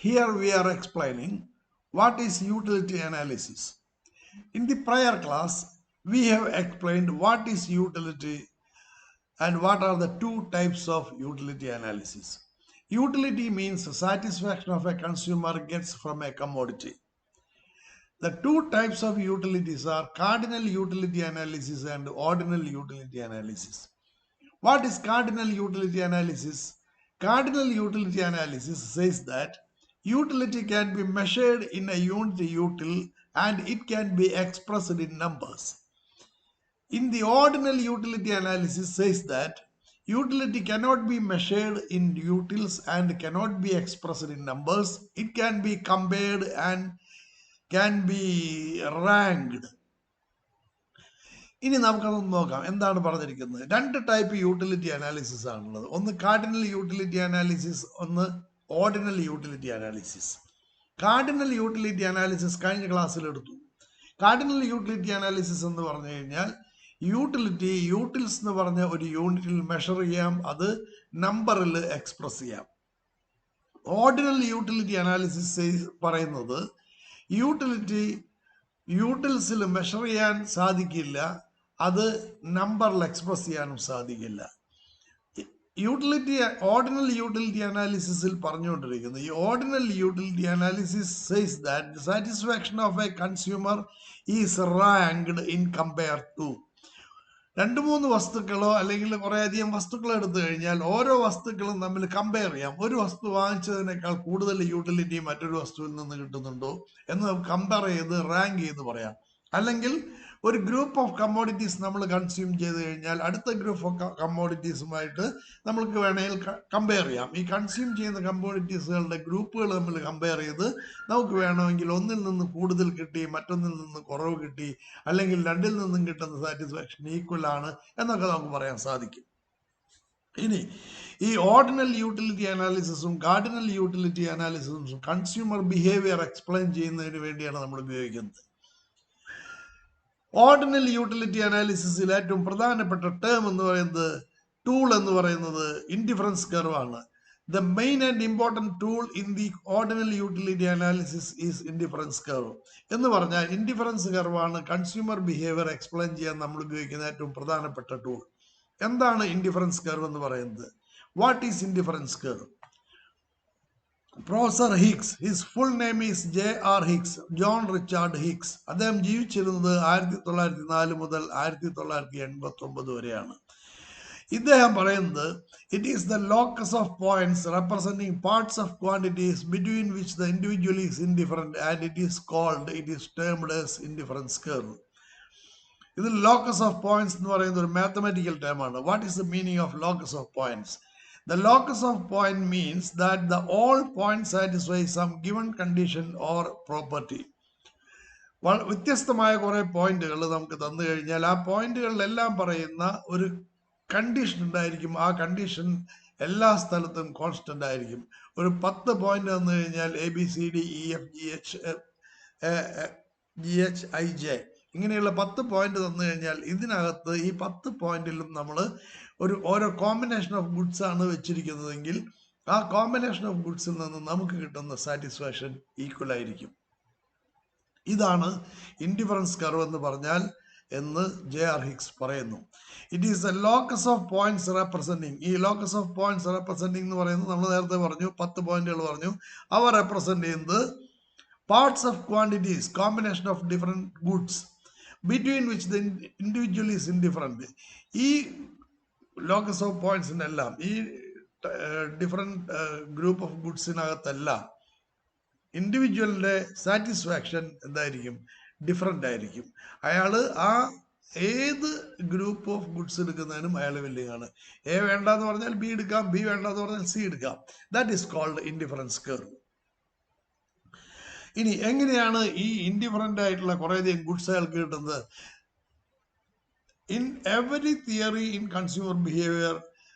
Here we are explaining what is utility analysis. In the prior class, we have explained what is utility and what are the two types of utility analysis. Utility means the satisfaction of a consumer gets from a commodity. The two types of utilities are cardinal utility analysis and ordinal utility analysis. What is cardinal utility analysis? Cardinal utility analysis says that utility can be measured in a unit util and it can be expressed in numbers. In the ordinal utility analysis says that utility cannot be measured in utils and cannot be expressed in numbers. It can be compared and can be ranked. ഇനി നമുക്കതൊന്ന് നോക്കാം എന്താണ് പറഞ്ഞിരിക്കുന്നത്. രണ്ട് type utility analysis ആണുള്ളത്. ഒന്ന് cardinal utility analysis, ഒന്ന് ordinal utility analysis. Cardinal utility analysis കഴിഞ്ഞ ക്ലാസ്സിൽ എടുത്തു. കാർഡിനൽ യൂട്ടിലിറ്റി അനാലിസിസ് എന്ന് പറഞ്ഞു കഴിഞ്ഞാൽ യൂട്ടിലിറ്റി യൂട്ടിൽസ് എന്ന് പറഞ്ഞ ഒരു യൂണിറ്റിൽ മെഷർ ചെയ്യാം, അത് നമ്പറിൽ എക്സ്പ്രസ് ചെയ്യാം. ഓർഡിനൽ യൂട്ടിലിറ്റി അനാലിസിസ് പറയുന്നത് യൂട്ടിലിറ്റി യൂട്ടിൽസിൽ മെഷർ ചെയ്യാൻ സാധിക്കില്ല, അത് നമ്പറിൽ എക്സ്പ്രസ് ചെയ്യാനും സാധിക്കില്ല. ഓർഡിനൽ യൂട്ടിലിറ്റി അനാലിസിസിൽ പറഞ്ഞുകൊണ്ടിരിക്കുന്നത് ഈ ordinal utility analysis says that the satisfaction of a consumer is ranked in compare to. രണ്ട് മൂന്ന് വസ്തുക്കളോ അല്ലെങ്കിൽ കുറെ അധികം വസ്തുക്കളോ എടുത്തു കഴിഞ്ഞാൽ ഓരോ വസ്തുക്കളും തമ്മിൽ കമ്പയർ ചെയ്യാം. ഒരു വസ്തു വാങ്ങിച്ചതിനേക്കാൾ കൂടുതൽ യൂട്ടിലിറ്റി മറ്റൊരു വസ്തുവിൽ നിന്ന് കിട്ടുന്നുണ്ടോ എന്ന് കമ്പയർ ചെയ്ത് റാങ്ക് ചെയ്ത് പറയാം. അല്ലെങ്കിൽ ഒരു ഗ്രൂപ്പ് ഓഫ് കമ്മോഡിറ്റീസ് നമ്മൾ കൺസ്യൂം ചെയ്ത് കഴിഞ്ഞാൽ അടുത്ത ഗ്രൂപ്പ് ഓഫ് കമ്മോഡിറ്റീസുമായിട്ട് നമ്മൾക്ക് വേണമെങ്കിൽ കമ്പയർ ചെയ്യാം. ഈ കൺസ്യൂം ചെയ്യുന്ന കമ്മോഡിറ്റീസുകളുടെ ഗ്രൂപ്പുകൾ തമ്മിൽ കമ്പയർ ചെയ്ത് നമുക്ക് വേണമെങ്കിൽ ഒന്നിൽ നിന്ന് കൂടുതൽ കിട്ടി, മറ്റൊന്നിൽ നിന്ന് കുറവ് കിട്ടി, അല്ലെങ്കിൽ രണ്ടിൽ നിന്നും കിട്ടുന്ന സാറ്റിസ്ഫാക്ഷൻ ഈക്വൽ ആണ് എന്നൊക്കെ നമുക്ക് പറയാൻ സാധിക്കും. ഇനി ഈ ഓർഡിനൽ യൂട്ടിലിറ്റി അനാലിസിസും കാർഡിനൽ യൂട്ടിലിറ്റി അനാലിസിസും കൺസ്യൂമർ ബിഹേവിയർ എക്സ്പ്ലെയിൻ ചെയ്യുന്നതിന് വേണ്ടിയാണ് നമ്മൾ ഉപയോഗിക്കുന്നത്. ഓർഡിനൽ യൂട്ടിലിറ്റി അനാലിസിസിൽ ഏറ്റവും പ്രധാനപ്പെട്ട ടേം എന്ന് പറയുന്നത്, ടൂൾ എന്ന് പറയുന്നത് ഇൻഡിഫറൻസ് കർവ് ആണ്. The main and important tool in the ordinal utility analysis is indifference curve. എന്ന് പറഞ്ഞാൽ ഇൻഡിഫറൻസ് കർവാണ് കൺസ്യൂമർ ബിഹേവിയർ എക്സ്പ്ലെയിൻ ചെയ്യാൻ നമ്മൾ ഉപയോഗിക്കുന്ന ഏറ്റവും പ്രധാനപ്പെട്ട ടൂൾ. എന്താണ് ഇൻഡിഫറൻസ് കർവ് എന്ന് പറയുന്നത്? What is indifference curve? Professor Hicks, his full name is J.R. Hicks, John Richard Hicks. അദ്ദേഹം ജീവിച്ചിരുന്നത് 1904 മുതൽ 1989 വരെയാണ്. ഇദ്ദേഹം പറയുന്നത് it is the locus of points representing parts of quantities between which the individual is indifferent and it is termed as indifference curve. ഇത് locus of points എന്ന് പറയുന്ന ഒരു മാത്തമാറ്റിക്കൽ ടേമാണ്. What is the meaning of locus of points? The locus of point means that all points satisfy some given condition or property. വ്യത്യസ്തമായ കുറെ പോയിന്റുകൾ നമുക്ക് തന്നു കഴിഞ്ഞാൽ ആ പോയിന്റുകളിലെല്ലാം പറയുന്ന ഒരു കണ്ടീഷൻ ഉണ്ടായിരിക്കും. ആ കണ്ടീഷൻ എല്ലാ സ്ഥലത്തും കോൺസ്റ്റന്റ് ആയിരിക്കും. ഒരു 10 പോയിന്റ് തന്നു കഴിഞ്ഞാൽ ABCDEFGHGHIJ ഇങ്ങനെയുള്ള 10 പോയിന്റ് തന്നു കഴിഞ്ഞാൽ ഇതിനകത്ത് ഈ 10 പോയിന്റിലും നമ്മൾ ഓരോ കോമ്പിനേഷൻ ഓഫ് ഗുഡ്സ് ആണ് വെച്ചിരിക്കുന്നതെങ്കിൽ ആ കോമ്പിനേഷൻ ഓഫ് ഗുഡ്സിൽ നിന്ന് നമുക്ക് കിട്ടുന്ന സാറ്റിസ്ഫാക്ഷൻ ഈക്വൽ ആയിരിക്കും. ഇതാണ് ഇൻഡിഫറൻസ് കർവ് എന്ന് പറഞ്ഞാൽ എന്ന് J.R. ഹിഗ്സ് പറയുന്നു. It is A locus of points representing. ഈ ലോക്കസ് ഓഫ് പോയിന്റ്സ് റെപ്രസെന്റിങ് എന്ന് പറയുന്നത് നമ്മൾ നേരത്തെ പറഞ്ഞു, 10 പോയിന്റുകൾ പറഞ്ഞു. അവ റെപ്രസെന്റ് ചെയ്യുന്നത് parts of quantities, combination of different goods between which the individual is indifferent. ഈ ലോക്കസ് ഓഫ് പോയിന്റ്സിനെല്ലാം, ഈ ഡിഫറെന്റ് ഗ്രൂപ്പ് ഓഫ് ഗുഡ്സിനകത്തെല്ലാം ഇൻഡിവിജ്വലിന്റെ സാറ്റിസ്ഫാക്ഷൻ എന്തായിരിക്കും? ഡിഫറെന്റ് ആയിരിക്കും. അയാൾ ആ ഏത് ഗ്രൂപ്പ് ഓഫ് ഗുഡ്സ് എടുക്കുന്നതിനും അയാൾ വില്ലിങ് ആണ്. എ വേണ്ടെന്ന് പറഞ്ഞാൽ ബി എടുക്കാം, ബി വേണ്ടെന്ന് പറഞ്ഞാൽ സി എടുക്കാം. That is called indifference curve. ഇനി എങ്ങനെയാണ് ഈ ഇൻഡിഫറൻ്റ് ആയിട്ടുള്ള കുറേയധികം ഗുഡ്സ് അയാൾക്ക് കിട്ടുന്നത്? In every theory in consumer behavior,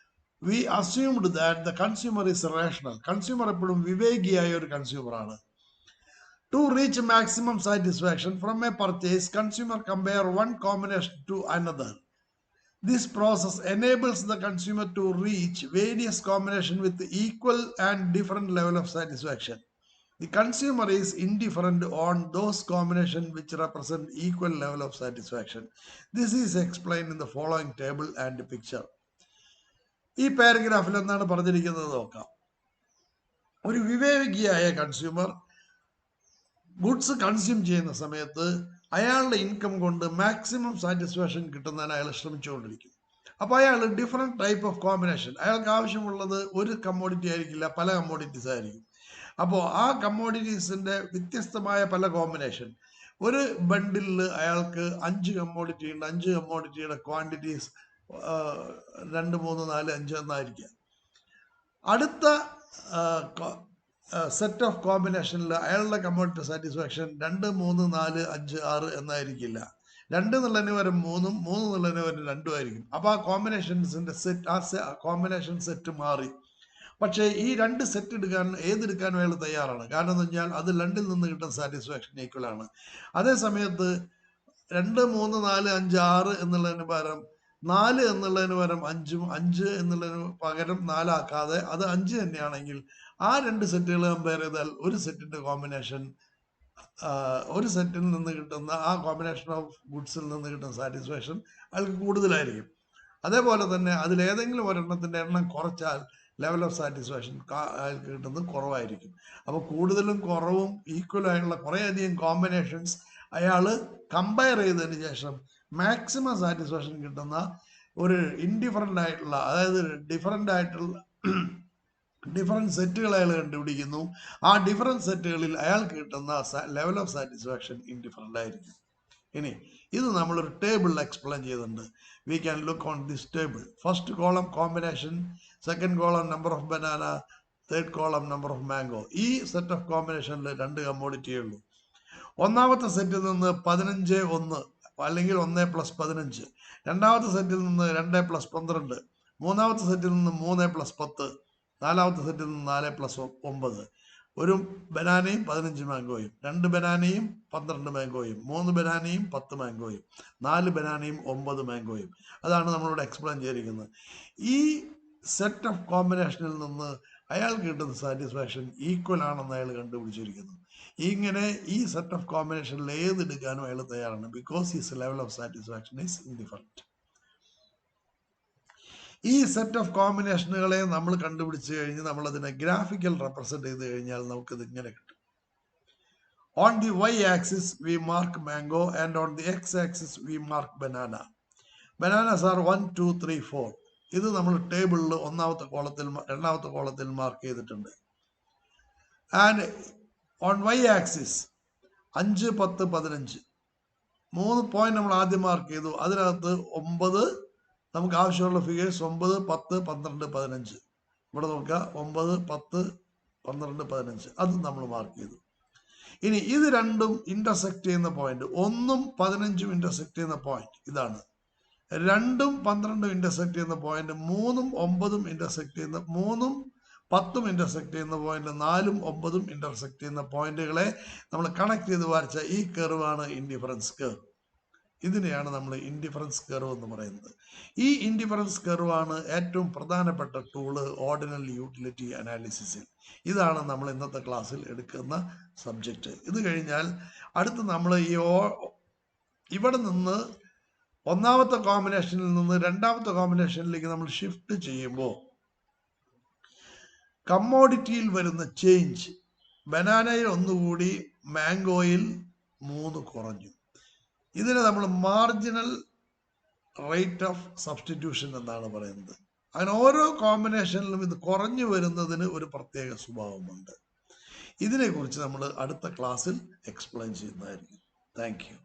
we assumed that the consumer is rational. Consumer എപ്പോഴും വിവേകിയായ ഒരു കൺസ്യൂമർ ആണ്. To reach maximum satisfaction from a purchase, consumer compare one combination to another. This process enables the consumer to reach various combinations with equal and different level of satisfaction. The consumer is indifferent on those combinations which represent equal level of satisfaction. This is explained in the following table and picture. ഈ പാരഗ്രാഫിൽ എന്താണ് പറഞ്ഞിരിക്കുന്നത് നോക്കാം. ഒരു വിവേകിയായ consumer goods consume ചെയ്യുന്ന സമയത്ത് അയാളുടെ income കൊണ്ട് maximum satisfaction കിട്ടുന്നതിന് അയാൾ ശ്രമിച്ചുകൊണ്ടിരിക്കും. അപ്പോൾ അയാൾ ഡിഫറെൻറ്റ് ടൈപ്പ് ഓഫ് കോമ്പിനേഷൻ, അയാൾക്ക് ആവശ്യമുള്ളത് ഒരു കമ്മോഡിറ്റി ആയിരിക്കില്ല, പല കമ്മോഡിറ്റീസ് ആയിരിക്കും. അപ്പോൾ ആ കമ്മോഡിറ്റീസിൻ്റെ വ്യത്യസ്തമായ പല കോമ്പിനേഷൻ, ഒരു ബണ്ടിലിൽ അയാൾക്ക് 5 കമ്മോഡിറ്റി ഉണ്ട്, 5 കമ്മോഡിറ്റിയുടെ ക്വാണ്ടിറ്റീസ് 2, 3, 4, 5 എന്നായിരിക്കാം. അടുത്ത സെറ്റ് ഓഫ് കോമ്പിനേഷനിൽ അയാളുടെ കമ്മോഡിറ്റി സാറ്റിസ്ഫാക്ഷൻ 2, 3, 4, 5, 6 എന്നായിരിക്കില്ല. 2 എന്നുള്ളതിന് വരും 3, 3 എന്നുള്ളതിന് വരും 2 ആയിരിക്കും. അപ്പോൾ ആ കോമ്പിനേഷൻസിൻ്റെ സെറ്റ്, ആ കോമ്പിനേഷൻ സെറ്റ് മാറി. പക്ഷേ ഈ 2 സെറ്റ് ഏതെടുക്കാനും അയാൾ തയ്യാറാണ്. കാരണം എന്ന് വെച്ചാൽ അത് 2ൽ നിന്ന് കിട്ടുന്ന സാറ്റിസ്ഫാക്ഷൻ ഈക്വലാണ്. അതേ സമയത്ത് 2, 3, 4, 5, 6 എന്നുള്ളതിന് പകരം 4 എന്നുള്ളതിന് പകരം 5ഉം 5 എന്നുള്ളതിന് പകരം 4 ആക്കാതെ അത് 5 തന്നെയാണെങ്കിൽ ആ 2 സെറ്റുകൾ കമ്പയർ ചെയ്താൽ ഒരു സെറ്റിൻ്റെ കോമ്പിനേഷൻ, ഒരു സെറ്റിൽ നിന്ന് കിട്ടുന്ന ആ കോമ്പിനേഷൻ ഓഫ് ഗുഡ്സിൽ നിന്ന് കിട്ടുന്ന സാറ്റിസ്ഫാക്ഷൻ അയാൾക്ക് കൂടുതലായിരിക്കും. അതേപോലെ തന്നെ അതിലേതെങ്കിലും ഒരെണ്ണത്തിൻ്റെ എണ്ണം കുറച്ചാൽ ലെവൽ ഓഫ് സാറ്റിസ്ഫാക്ഷൻ അയാൾക്ക് കിട്ടുന്നത് കുറവായിരിക്കും. അപ്പോൾ കൂടുതലും കുറവും ഈക്വലായുള്ള കുറേയധികം കോമ്പിനേഷൻസ് അയാൾ കമ്പയർ ചെയ്തതിന് ശേഷം മാക്സിമം സാറ്റിസ്ഫാക്ഷൻ കിട്ടുന്ന ഒരു ഇൻഡിഫറൻ്റ് ആയിട്ടുള്ള, അതായത് ഡിഫറെൻറ്റ് സെറ്റുകൾ അയാൾ കണ്ടുപിടിക്കുന്നു. ആ ഡിഫറെൻറ്റ് സെറ്റുകളിൽ അയാൾക്ക് കിട്ടുന്ന ലെവൽ ഓഫ് സാറ്റിസ്ഫാക്ഷൻ ഇൻഡിഫറൻ്റ് ആയിരിക്കും. ഇനി ഇത് നമ്മളൊരു ടേബിളിൽ എക്സ്പ്ലെയിൻ ചെയ്തിട്ടുണ്ട്. We can look on this table. First column combination, second column number of banana, third column number of mango. ഈ സെറ്റ് ഓഫ് കോമ്പിനേഷനിൽ 2 കമ്മോഡിറ്റിയേ ഉള്ളൂ. ഒന്നാമത്തെ സെറ്റിൽ നിന്ന് 15, 1 അല്ലെങ്കിൽ 1 + 15. രണ്ടാമത്തെ സെറ്റിൽ നിന്ന് 2 + 12. മൂന്നാമത്തെ സെറ്റിൽ നിന്ന് 3 + 10. നാലാമത്തെ സെറ്റിൽ നിന്ന് 4 + 9. ഒരു ബനാനയും 15 മാംഗോയും, 2 ബനാനയും 12 മാംഗോയും, 3 ബനാനയും 10 മാംഗോയും, 4 ബനാനയും 9 മാംഗോയും. അതാണ് നമ്മളിവിടെ എക്സ്പ്ലെയിൻ ചെയ്തിരിക്കുന്നത്. ഈ സെറ്റ് ഓഫ് കോമ്പിനേഷനിൽ നിന്ന് അയാൾക്ക് കിട്ടുന്ന സാറ്റിസ്ഫാക്ഷൻ ഈക്വൽ ആണെന്ന് അയാൾ കണ്ടുപിടിച്ചിരിക്കുന്നു. ഇങ്ങനെ ഈ സെറ്റ് ഓഫ് കോമ്പിനേഷനിൽ ഏതെടുക്കാനും അയാൾ തയ്യാറാണ്. Because his level of satisfaction is indifferent. ഈ സെറ്റ് ഓഫ് കോമ്പിനേഷനുകളെ നമ്മൾ കണ്ടുപിടിച്ച് കഴിഞ്ഞ് നമ്മളതിനെ ഗ്രാഫിക്കൽ റെപ്രസെൻറ്റ് ചെയ്ത് കഴിഞ്ഞാൽ നമുക്കിത് ഇങ്ങനെ കിട്ടും. On the y axis we mark mango and on the x axis we mark banana. Bananas are 1, 2, 3, 4. ഇത് നമ്മൾ ടേബിളിൽ ഒന്നാമത്തെ കോളത്തിൽ, രണ്ടാമത്തെ കോളത്തിൽ മാർക്ക് ചെയ്തിട്ടുണ്ട്. And on y axis 5, 10, 15 3 point നമ്മൾ ആദ്യം മാർക്ക് ചെയ്തു. അതിനകത്ത് 9, നമുക്ക് ആവശ്യമുള്ള ഫിഗേഴ്സ് 9, 10, 12, 15. ഇവിടെ നോക്കുക, 9, 10, 12, 15 അതും നമ്മൾ മാർക്ക് ചെയ്തു. ഇനി ഇത് രണ്ടും ഇന്റർസെക്ട് ചെയ്യുന്ന പോയിന്റ്, 1ഉം 15ഉം ഇന്റർസെക്ട് ചെയ്യുന്ന പോയിന്റ് ഇതാണ്. 2ഉം 12ഉം ഇന്റർസെക്ട് ചെയ്യുന്ന പോയിന്റ്, 3ഉം 9ഉം ഇന്റർസെക്ട് ചെയ്യുന്ന, 3ഉം 10ഉം ഇന്റർസെക്ട് ചെയ്യുന്ന പോയിന്റ്, 4ഉം 9ഉം ഇന്റർസെക്ട് ചെയ്യുന്ന പോയിന്റുകളെ നമ്മൾ കണക്ട് ചെയ്ത് വരച്ച ഈ കർവാണ് ഇൻഡിഫറൻസ് കർവ്. ഇതിനെയാണ് നമ്മൾ ഇൻഡിഫറൻസ് കർവ് എന്ന് പറയുന്നത്. ഈ ഇൻഡിഫറൻസ് കർവാണ് ഏറ്റവും പ്രധാനപ്പെട്ട ടൂള് ഓർഡിനൽ യൂട്ടിലിറ്റി അനാലിസിസിൽ. ഇതാണ് നമ്മൾ ഇന്നത്തെ ക്ലാസ്സിൽ എടുക്കുന്ന സബ്ജക്റ്റ്. ഇത് കഴിഞ്ഞാൽ അടുത്ത് നമ്മൾ ഇവിടെ നിന്ന് ഒന്നാമത്തെ കോമ്പിനേഷനിൽ നിന്ന് രണ്ടാമത്തെ കോമ്പിനേഷനിലേക്ക് നമ്മൾ ഷിഫ്റ്റ് ചെയ്യുമ്പോൾ കമ്മോഡിറ്റിയിൽ വരുന്ന ചേഞ്ച്, ബനാനയിൽ 1 കൂടി, മാംഗോയിൽ 3 കുറഞ്ഞു. ഇതിനെ നമ്മൾ മാർജിനൽ റേറ്റ് ഓഫ് സബ്സ്റ്റിറ്റ്യൂഷൻ എന്നാണ് പറയുന്നത്. അങ്ങനെ ഓരോ കോമ്പിനേഷനിലും ഇത് കുറഞ്ഞു വരുന്നതിന് ഒരു പ്രത്യേക സ്വഭാവമുണ്ട്. ഇതിനെക്കുറിച്ച് നമ്മൾ അടുത്ത ക്ലാസ്സിൽ എക്സ്പ്ലെയിൻ ചെയ്യുന്നതായിരിക്കും. Thank you.